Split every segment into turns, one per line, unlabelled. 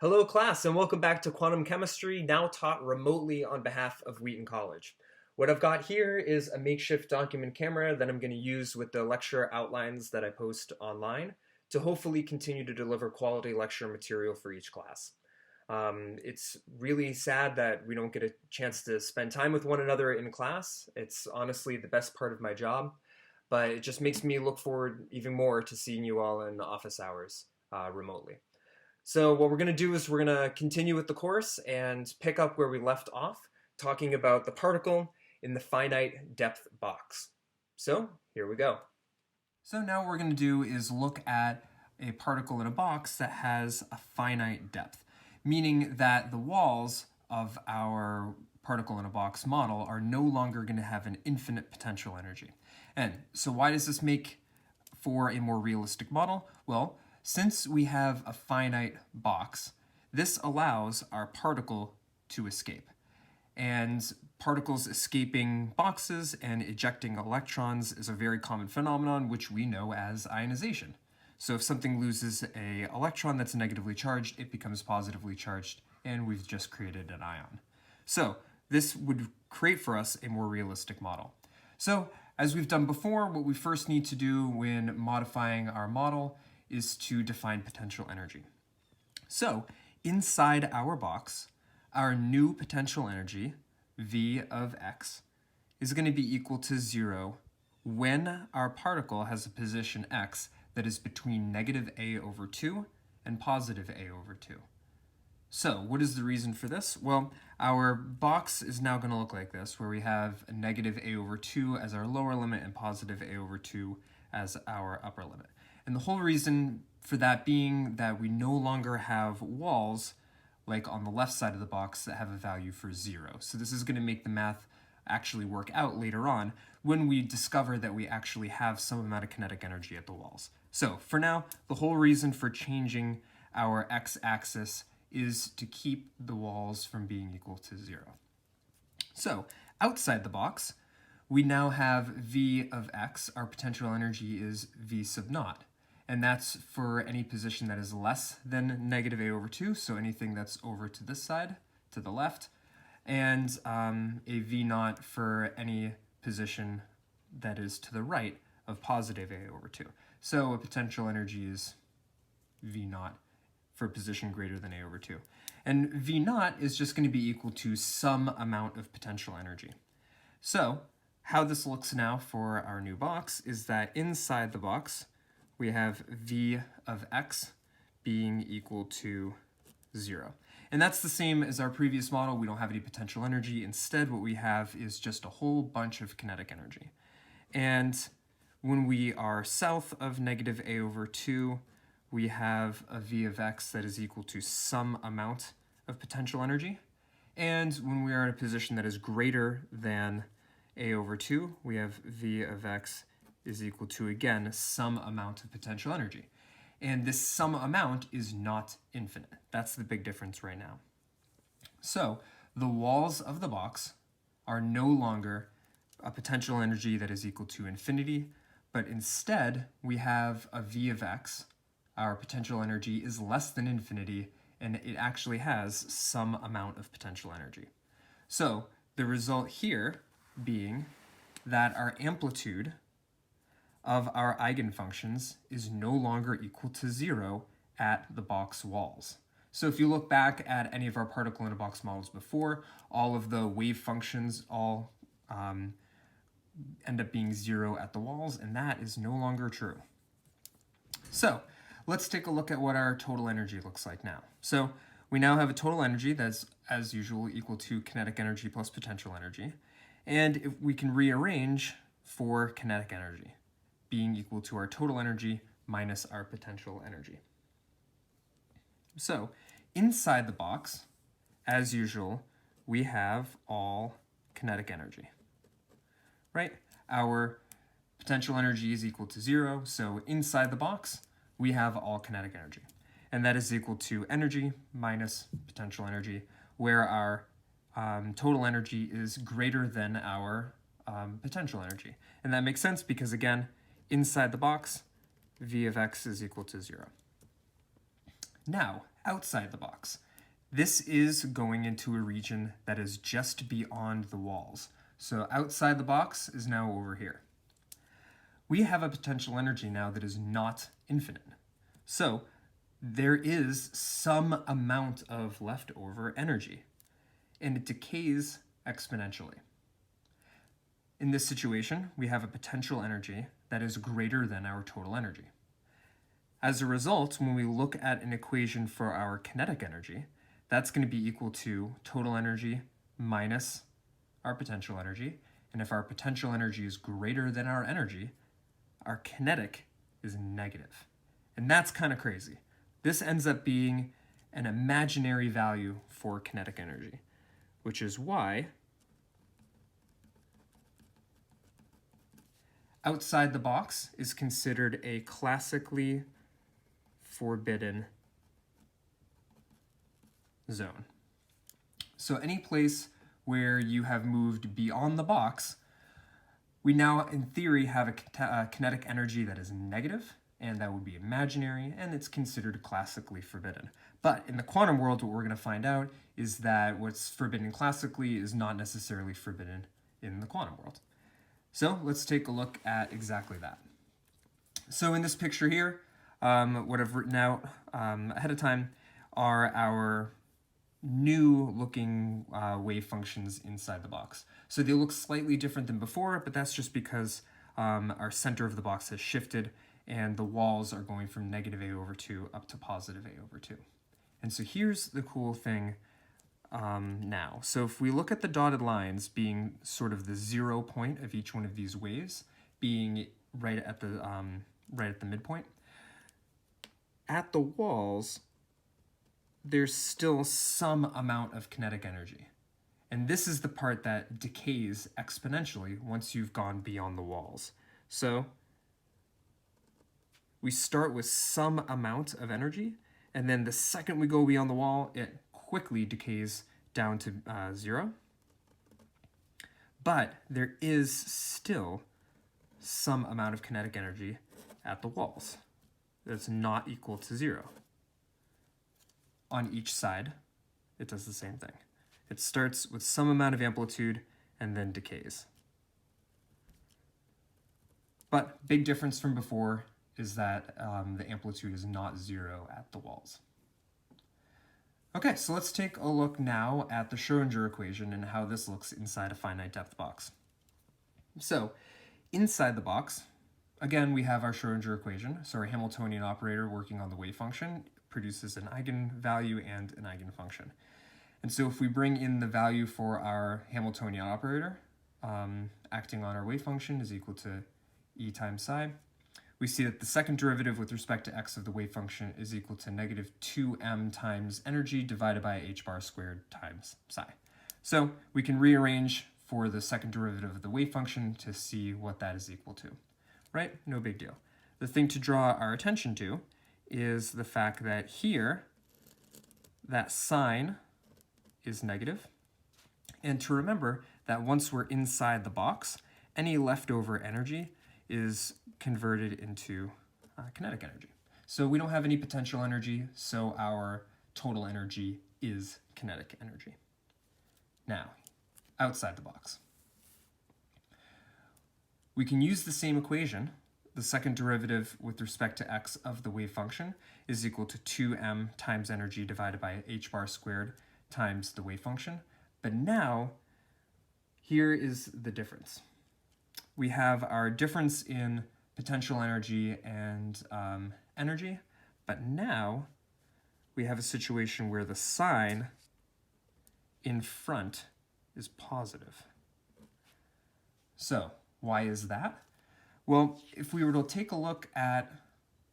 Hello class and welcome back to Quantum Chemistry, now taught remotely on behalf of Wheaton College. What I've got here is a makeshift document camera that I'm going to use with the lecture outlines that I post online to hopefully continue to deliver quality lecture material for each class. It's really sad that we don't get a chance to spend time with one another in class. It's honestly the best part of my job, but it just makes me look forward even more to seeing you all in office hours remotely. So what we're going to do is we're going to continue with the course and pick up where we left off, talking about the particle in the finite depth box. So here we go. So now what we're going to do is look at a particle in a box that has a finite depth, meaning that the walls of our particle in a box model are no longer going to have an infinite potential energy. And so why does this make for a more realistic model? Well, since we have a finite box, this allows our particle to escape. And particles escaping boxes and ejecting electrons is a very common phenomenon which we know as ionization. So if something loses an electron that's negatively charged, it becomes positively charged, and we've just created an ion. So this would create for us a more realistic model. So as we've done before, what we first need to do when modifying our model is to define potential energy. So inside our box, our new potential energy, V of x, is going to be equal to 0 when our particle has a position x that is between negative a over 2 and positive a over 2. So what is the reason for this? Well, our box is now going to look like this, where we have a negative a over 2 as our lower limit and positive a over 2 as our upper limit. And the whole reason for that being that we no longer have walls like on the left side of the box that have a value for 0. So this is going to make the math actually work out later on when we discover that we actually have some amount of kinetic energy at the walls. So for now, the whole reason for changing our x-axis is to keep the walls from being equal to 0. So outside the box, we now have V of x. Our potential energy is V sub naught. And that's for any position that is less than negative a over 2, so anything that's over to this side, to the left, and a V naught for any position that is to the right of positive a over 2. So a potential energy is V naught for a position greater than a over 2. And V naught is just going to be equal to some amount of potential energy. So how this looks now for our new box is that inside the box, we have V of x being equal to 0. And that's the same as our previous model. We don't have any potential energy. Instead, what we have is just a whole bunch of kinetic energy. And when we are south of negative a over 2, we have a V of x that is equal to some amount of potential energy. And when we are in a position that is greater than a over 2, we have V of x is equal to, again, some amount of potential energy. And this some amount is not infinite. That's the big difference right now. So the walls of the box are no longer a potential energy that is equal to infinity, but instead we have a V of x. Our potential energy is less than infinity, and it actually has some amount of potential energy. So the result here being that our amplitude of our eigenfunctions is no longer equal to 0 at the box walls. So if you look back at any of our particle in a box models before, all of the wave functions all end up being 0 at the walls, and that is no longer true. So let's take a look at what our total energy looks like now. So we now have a total energy that's, as usual, equal to kinetic energy plus potential energy. And if we can rearrange for kinetic energy being equal to our total energy minus our potential energy. So inside the box, as usual, we have all kinetic energy, right? Our potential energy is equal to 0, so inside the box, we have all kinetic energy. And that is equal to energy minus potential energy, where our total energy is greater than our potential energy. And that makes sense because, again, inside the box, V of x is equal to 0. Now, outside the box. This is going into a region that is just beyond the walls. So outside the box is now over here. We have a potential energy now that is not infinite. So there is some amount of leftover energy, and it decays exponentially. In this situation, we have a potential energy that is greater than our total energy. As a result, when we look at an equation for our kinetic energy, that's going to be equal to total energy minus our potential energy. And if our potential energy is greater than our energy, our kinetic is negative. And that's kind of crazy. This ends up being an imaginary value for kinetic energy, which is why outside the box is considered a classically forbidden zone. So any place where you have moved beyond the box, we now, in theory, have a kinetic energy that is negative, and that would be imaginary, and it's considered classically forbidden. But in the quantum world, what we're going to find out is that what's forbidden classically is not necessarily forbidden in the quantum world. So let's take a look at exactly that. So in this picture here, what I've written out ahead of time are our new looking wave functions inside the box. So they look slightly different than before, but that's just because our center of the box has shifted and the walls are going from negative a over 2 up to positive a over 2. And so here's the cool thing now. So if we look at the dotted lines being sort of the 0 point of each one of these waves, being right at the midpoint, at the walls, there's still some amount of kinetic energy. And this is the part that decays exponentially once you've gone beyond the walls. So we start with some amount of energy, and then the second we go beyond the wall, it quickly decays down to 0. But there is still some amount of kinetic energy at the walls that's not equal to 0. On each side, it does the same thing. It starts with some amount of amplitude and then decays. But big difference from before is that the amplitude is not 0 at the walls. Okay, so let's take a look now at the Schrodinger equation and how this looks inside a finite depth box. So inside the box, again, we have our Schrodinger equation. So our Hamiltonian operator working on the wave function produces an eigenvalue and an eigenfunction. And so if we bring in the value for our Hamiltonian operator, acting on our wave function is equal to e times psi, we see that the second derivative with respect to x of the wave function is equal to negative 2m times energy divided by h bar squared times psi. So we can rearrange for the second derivative of the wave function to see what that is equal to, right? No big deal. The thing to draw our attention to is the fact that here, that sign is negative. And to remember that once we're inside the box, any leftover energy is converted into kinetic energy. So we don't have any potential energy, so our total energy is kinetic energy. Now, outside the box. We can use the same equation. The second derivative with respect to x of the wave function is equal to 2m times energy divided by h bar squared times the wave function. But now, here is the difference. We have our difference in potential energy and energy, but now we have a situation where the sign in front is positive. So, why is that? Well, if we were to take a look at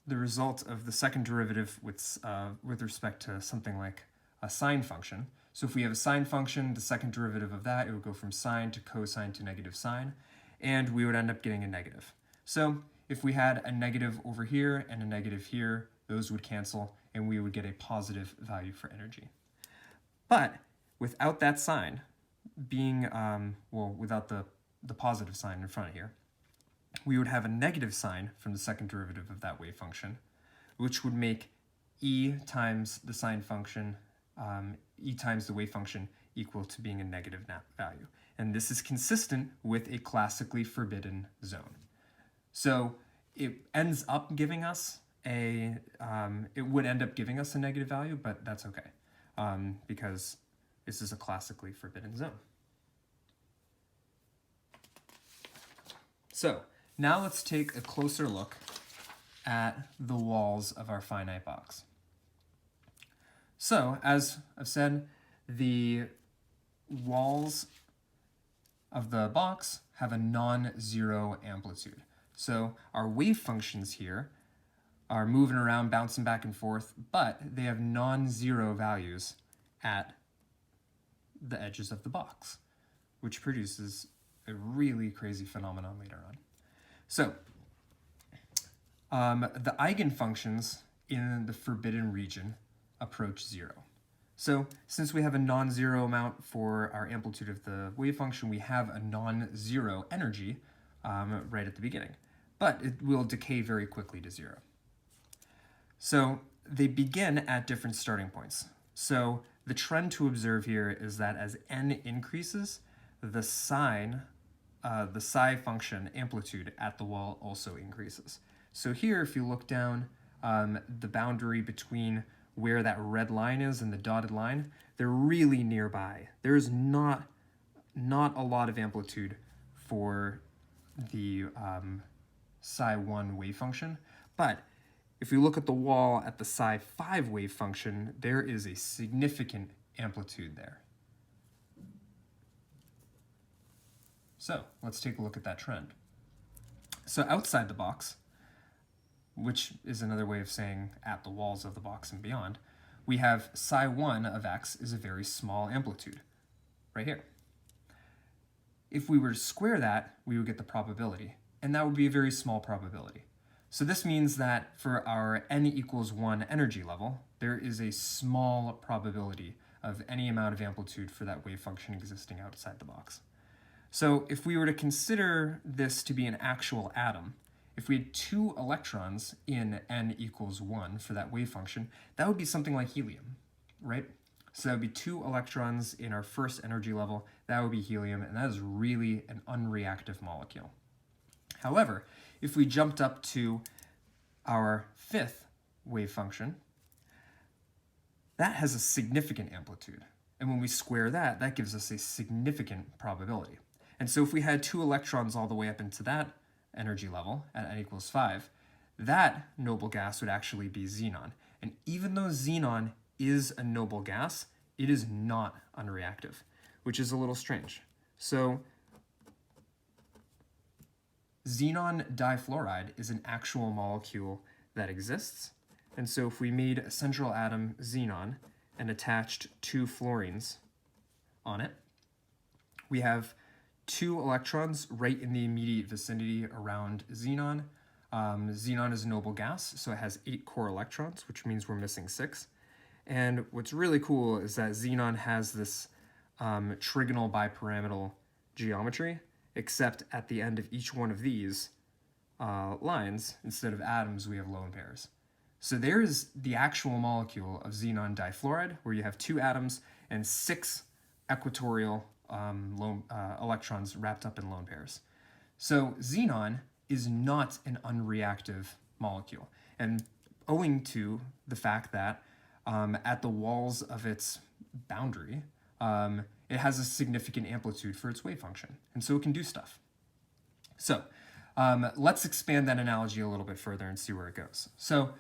the result of the second derivative with respect to something like a sine function, so if we have a sine function, the second derivative of that, it would go from sine to cosine to negative sine, and we would end up getting a negative. So if we had a negative over here and a negative here, those would cancel, and we would get a positive value for energy. But without that sign being, without the positive sign in front here, we would have a negative sign from the second derivative of that wave function, which would make e times the sine function, e times the wave function equal to being a negative value. And this is consistent with a classically forbidden zone. So it ends up giving us it would end up giving us a negative value, but that's okay, because this is a classically forbidden zone. So now let's take a closer look at the walls of our finite box. So as I've said, the walls of the box have a non-zero amplitude. So our wave functions here are moving around, bouncing back and forth, but they have non-zero values at the edges of the box, which produces a really crazy phenomenon later on. So the eigenfunctions in the forbidden region approach zero. So since we have a non-zero amount for our amplitude of the wave function, we have a non-zero energy right at the beginning, but it will decay very quickly to zero. So they begin at different starting points. So the trend to observe here is that as n increases, the psi function amplitude at the wall also increases. So here, if you look down the boundary between where that red line is and the dotted line, they're really nearby. There's not a lot of amplitude for the psi1 wave function, but if you look at the wall at the psi5 wave function, there is a significant amplitude there. So let's take a look at that trend. So outside the box, which is another way of saying at the walls of the box and beyond, we have psi1 of x is a very small amplitude, right here. If we were to square that, we would get the probability, and that would be a very small probability. So this means that for our n equals 1 energy level, there is a small probability of any amount of amplitude for that wave function existing outside the box. So if we were to consider this to be an actual atom, if we had 2 electrons in n equals 1 for that wave function, that would be something like helium, right? So that would be 2 electrons in our first energy level, that would be helium, and that is really an unreactive molecule. However, if we jumped up to our 5th wave function, that has a significant amplitude. And when we square that, that gives us a significant probability. And so if we had 2 electrons all the way up into that energy level at n equals 5, that noble gas would actually be xenon. And even though xenon is a noble gas, it is not unreactive, which is a little strange. So xenon difluoride is an actual molecule that exists. And so if we made a central atom xenon and attached 2 fluorines on it, we have 2 electrons right in the immediate vicinity around xenon. Xenon is a noble gas, so it has 8 core electrons, which means we're missing 6. And what's really cool is that xenon has this trigonal bipyramidal geometry, except at the end of each one of these lines, instead of atoms, we have lone pairs. So there's the actual molecule of xenon difluoride, where you have 2 atoms and 6 equatorial electrons wrapped up in lone pairs. So xenon is not an unreactive molecule, and owing to the fact that at the walls of its boundary, it has a significant amplitude for its wave function, and so it can do stuff. So let's expand that analogy a little bit further and see where it goes. So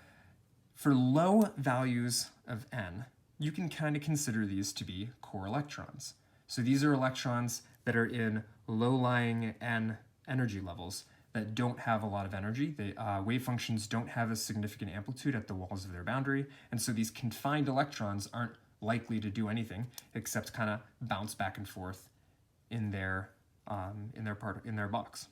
for low values of n, you can kind of consider these to be core electrons. So these are electrons that are in low-lying n energy levels that don't have a lot of energy. Wave functions don't have a significant amplitude at the walls of their boundary, and so these confined electrons aren't likely to do anything except kind of bounce back and forth in their box.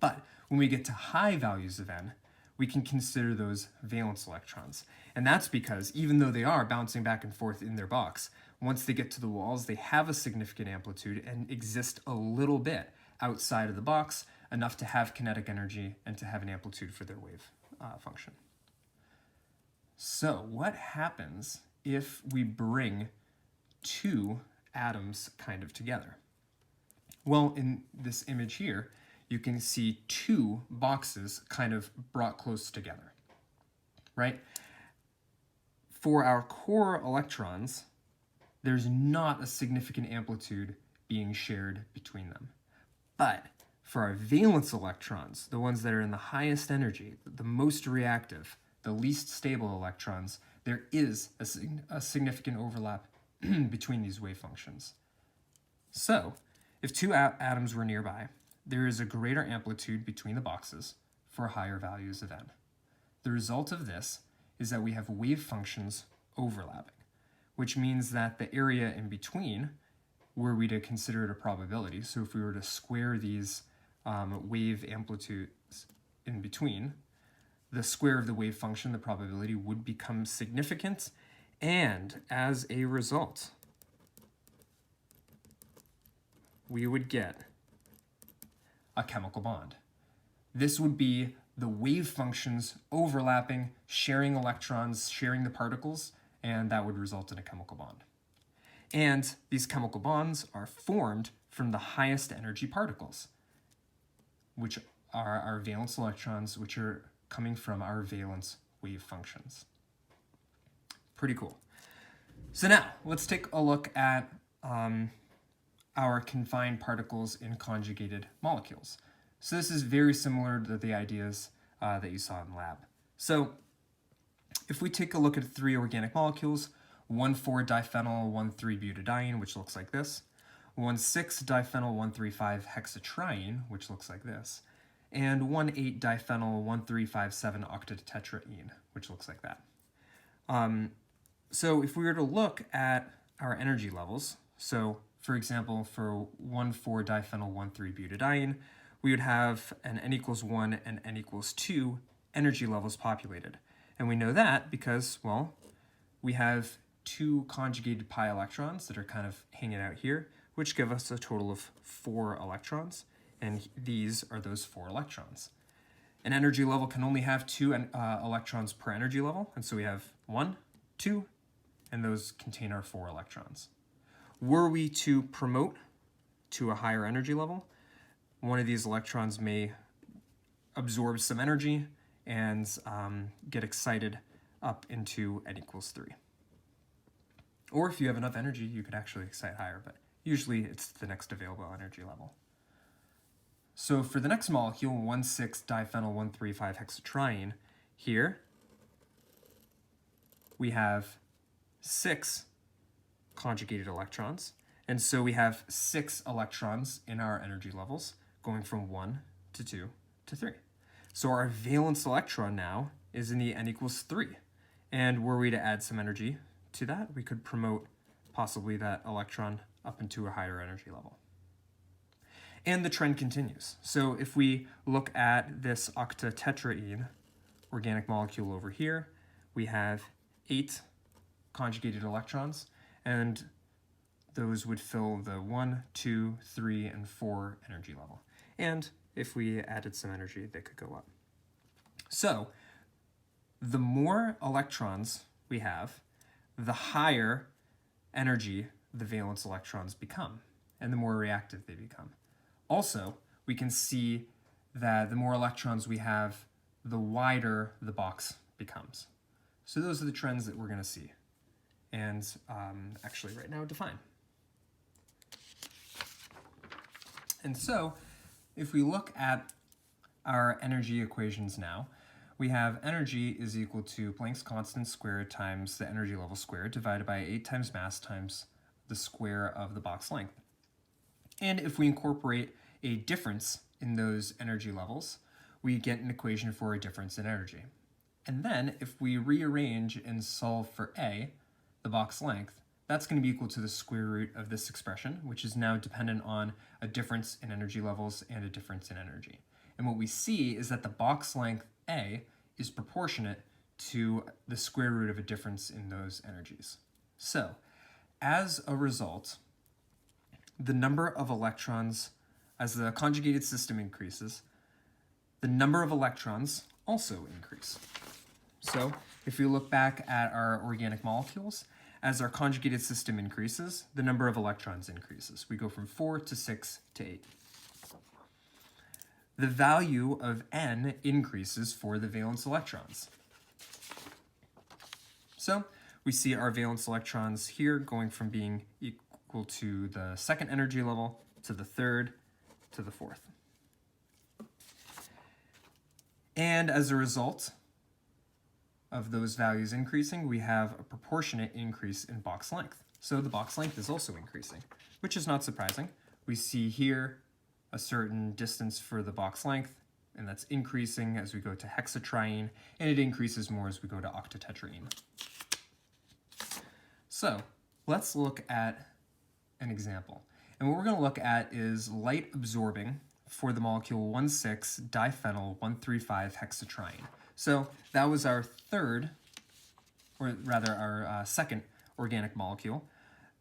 But when we get to high values of n, we can consider those valence electrons. And that's because even though they are bouncing back and forth in their box, once they get to the walls, they have a significant amplitude and exist a little bit outside of the box, enough to have kinetic energy and to have an amplitude for their wave function. So what happens if we bring two atoms kind of together? Well, in this image here, you can see two boxes kind of brought close together, right? For our core electrons, there's not a significant amplitude being shared between them. But for our valence electrons, the ones that are in the highest energy, the most reactive, the least stable electrons, there is a significant overlap between these wave functions. So, if two atoms were nearby, there is a greater amplitude between the boxes for higher values of n. The result of this is that we have wave functions overlapping, which means that the area in between, were we to consider it a probability, so if we were to square these wave amplitudes in between, the square of the wave function, the probability, would become significant, and as a result, we would get a chemical bond. This would be the wave functions overlapping, sharing electrons, sharing the particles, and that would result in a chemical bond. And these chemical bonds are formed from the highest energy particles, which are our valence electrons, which are coming from our valence wave functions. Pretty cool. So now, let's take a look at our confined particles in conjugated molecules. So this is very similar to the ideas that you saw in lab. So if we take a look at three organic molecules, 1,4-diphenyl 1,3-butadiene, which looks like this, 1,6-diphenyl 1,3,5-hexatriene, which looks like this, and 1,8-diphenyl 1,3,5,7-octatetraene, which looks like that. So if we were to look at our energy levels, so for example, for 1,4-diphenyl 1,3-butadiene, we would have an n equals 1 and n equals 2 energy levels populated. And we know that because, well, we have two conjugated pi electrons that are kind of hanging out here, which give us a total of 4 electrons, and these are those 4 electrons. An energy level can only have 2 electrons per energy level, and so we have 1, 2, and those contain our 4 electrons. Were we to promote to a higher energy level, one of these electrons may absorb some energy and get excited up into n equals 3. Or if you have enough energy, you could actually excite higher, but usually it's the next available energy level. So for the next molecule, 1,6-diphenyl 1,3,5-hexatriene, here we have 6 conjugated electrons, and so we have 6 electrons in our energy levels, going from 1 to 2 to 3. So our valence electron now is in the n equals 3, and were we to add some energy to that, we could promote possibly that electron up into a higher energy level. And the trend continues. So if we look at this octatetraene organic molecule over here, we have 8 conjugated electrons, and those would fill the 1, 2, 3, and 4 energy level. And if we added some energy, they could go up. So the more electrons we have, the higher energy the valence electrons become, and the more reactive they become. Also, we can see that the more electrons we have, the wider the box becomes. So those are the trends that we're going to see, and actually right now define. And so, if we look at our energy equations now, we have energy is equal to Planck's constant squared times the energy level squared divided by 8 times mass times the square of the box length. And if we incorporate a difference in those energy levels, we get an equation for a difference in energy. And then if we rearrange and solve for A, the box length, that's going to be equal to the square root of this expression, which is now dependent on a difference in energy levels and a difference in energy. And what we see is that the box length A is proportionate to the square root of a difference in those energies. So, as a result, the number of electrons, as the conjugated system increases, the number of electrons also increase. So If we look back at our organic molecules, as our conjugated system increases, the number of electrons increases. We go from 4 to 6 to 8. The value of n increases for the valence electrons. So we see our valence electrons here going from being equal to the second energy level to the third to the fourth. And as a result of those values increasing, we have a proportionate increase in box length. So the box length is also increasing, which is not surprising. We see here a certain distance for the box length, and that's increasing as we go to hexatriene, and it increases more as we go to octatetraene. So let's look at an example. And what we're going to look at is light absorbing for the molecule 1,6-diphenyl-1,3,5-hexatriene. So that was our third, or rather our second organic molecule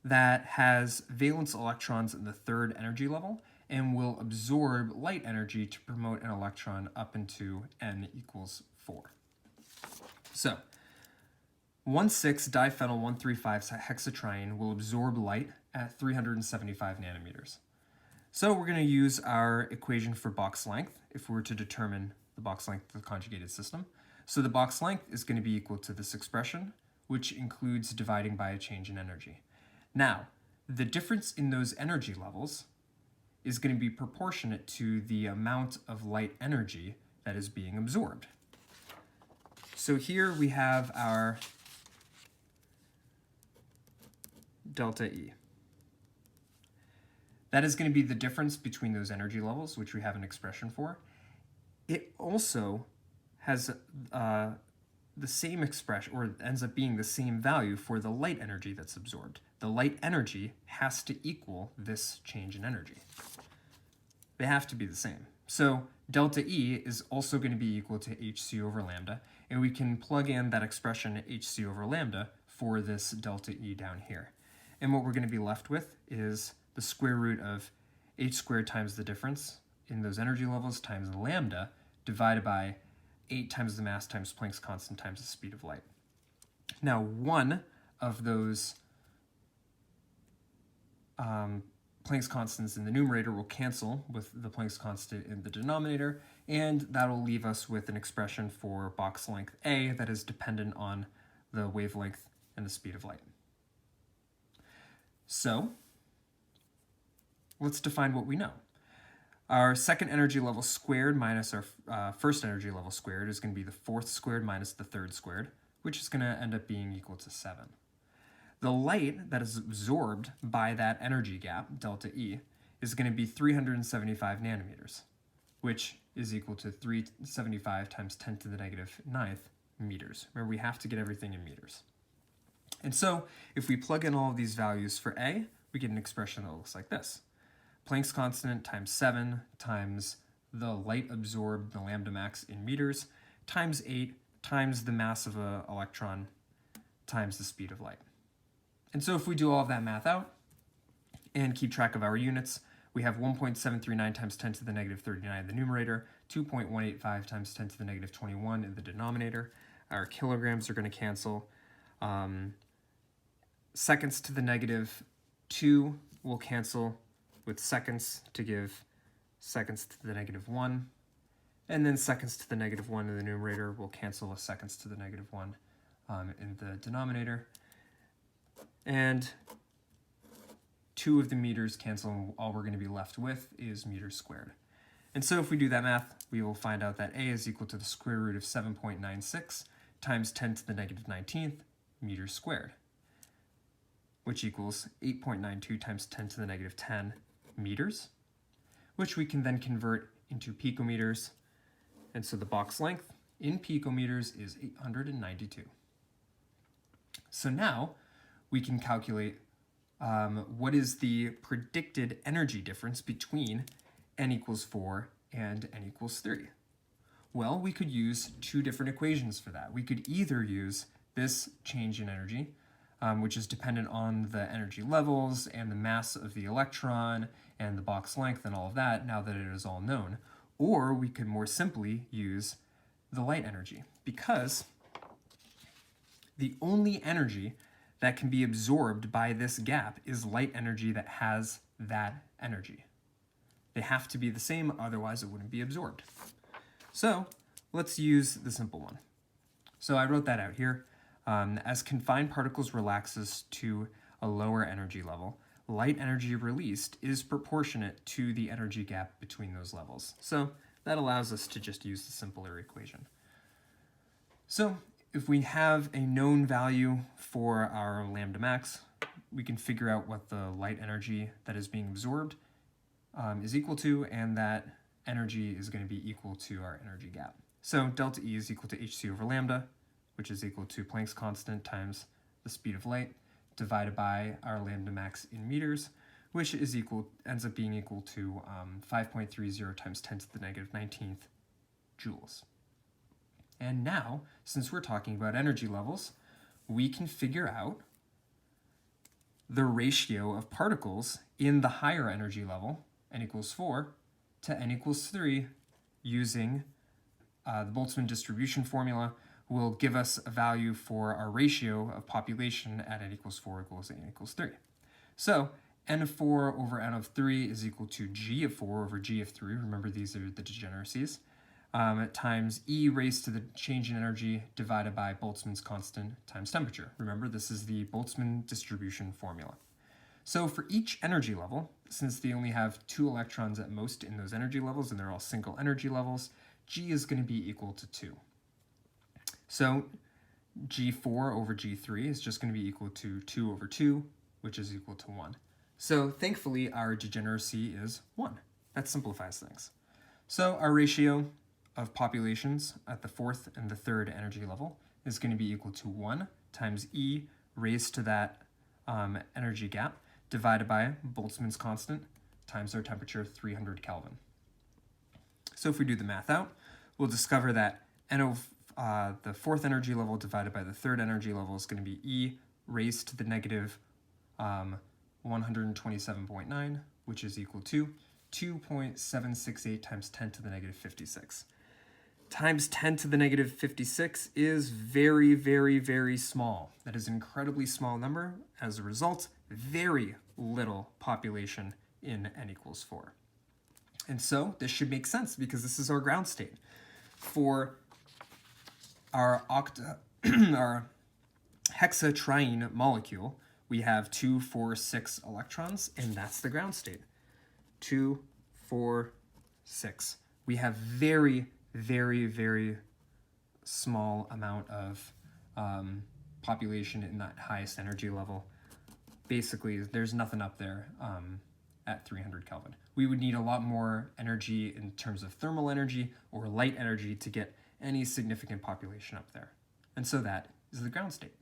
that has valence electrons in the third energy level and will absorb light energy to promote an electron up into n equals 4. So 1,6-diphenyl-1,3,5-hexatriene will absorb light at 375 nanometers. So we're going to use our equation for box length if we were to determine the box length of the conjugated system. So the box length is going to be equal to this expression, which includes dividing by a change in energy. Now, the difference in those energy levels is going to be proportionate to the amount of light energy that is being absorbed. So here we have our delta E. That is going to be the difference between those energy levels, which we have an expression for. It also has the same expression, or ends up being the same value for the light energy that's absorbed. The light energy has to equal this change in energy. They have to be the same. So delta E is also going to be equal to hc over lambda, and we can plug in that expression hc over lambda for this delta E down here. And what we're going to be left with is the square root of h squared times the difference in those energy levels times lambda divided by 8 times the mass times Planck's constant times the speed of light. Now, one of those Planck's constants in the numerator will cancel with the Planck's constant in the denominator, and that'll leave us with an expression for box length A that is dependent on the wavelength and the speed of light. So let's define what we know. Our second energy level squared minus our first energy level squared is going to be the fourth squared minus the third squared, which is going to end up being equal to 7. The light that is absorbed by that energy gap, delta E, is going to be 375 nanometers, which is equal to 375 times 10 to the negative 9th meters. Remember, we have to get everything in meters. And so if we plug in all of these values for A, we get an expression that looks like this. Planck's constant times 7 times the light absorbed, the lambda max in meters, times 8 times the mass of an electron times the speed of light. And so if we do all of that math out and keep track of our units, we have 1.739 times 10 to the negative 39 in the numerator, 2.185 times 10 to the negative 21 in the denominator. Our kilograms are going to cancel. Seconds to the negative 2 will cancel with seconds to give seconds to the negative 1. And then seconds to the negative 1 in the numerator will cancel with seconds to the negative 1 in the denominator. And 2 of the meters cancel, and all we're going to be left with is meters squared. And so if we do that math, we will find out that A is equal to the square root of 7.96 times 10 to the negative 19th meters squared, which equals 8.92 times 10 to the negative 10 meters, which we can then convert into picometers. And so the box length in picometers is 892. So now we can calculate what is the predicted energy difference between n equals 4 and n equals 3. Well, we could use two different equations for that. We could either use this change in energy, which is dependent on the energy levels and the mass of the electron and the box length and all of that, now that it is all known. Or we could more simply use the light energy, because the only energy that can be absorbed by this gap is light energy that has that energy. They have to be the same, otherwise it wouldn't be absorbed. So let's use the simple one. So I wrote that out here. As confined particles relaxes to a lower energy level, light energy released is proportionate to the energy gap between those levels. So that allows us to just use the simpler equation. So if we have a known value for our lambda max, we can figure out what the light energy that is being absorbed is equal to, and that energy is going to be equal to our energy gap. So delta E is equal to hc over lambda, which is equal to Planck's constant times the speed of light, divided by our lambda max in meters, which is ends up being equal to 5.30 times 10 to the negative 19th joules. And now, since we're talking about energy levels, we can figure out the ratio of particles in the higher energy level, n equals 4, to n equals 3, using the Boltzmann distribution formula will give us a value for our ratio of population at n equals 4 equals n equals 3. So n of 4 over n of 3 is equal to g of 4 over g of 3. Remember, these are the degeneracies. Times E raised to the change in energy divided by Boltzmann's constant times temperature. Remember, this is the Boltzmann distribution formula. So for each energy level, since they only have 2 electrons at most in those energy levels and they're all single energy levels, G is going to be equal to 2. So G4 over G3 is just going to be equal to 2 over 2, which is equal to 1. So thankfully, our degeneracy is 1. That simplifies things. So our ratio of populations at the 4th and the 3rd energy level is going to be equal to 1 times E raised to that energy gap divided by Boltzmann's constant times our temperature, 300 Kelvin. So if we do the math out, we'll discover that N of the 4th energy level divided by the 3rd energy level is going to be E raised to the negative 127.9, which is equal to 2.768 times 10 to the negative 56. Times 10 to the negative 56 is very, very, very small. That is an incredibly small number. As a result, very little population in n equals 4. And so this should make sense because this is our ground state. For our our hexatriene molecule, we have 2, 4, 6 electrons, and that's the ground state. 2, 4, 6. We have very, very, very small amount of population in that highest energy level. Basically, there's nothing up there at 300 Kelvin. We would need a lot more energy in terms of thermal energy or light energy to get any significant population up there. And so that is the ground state.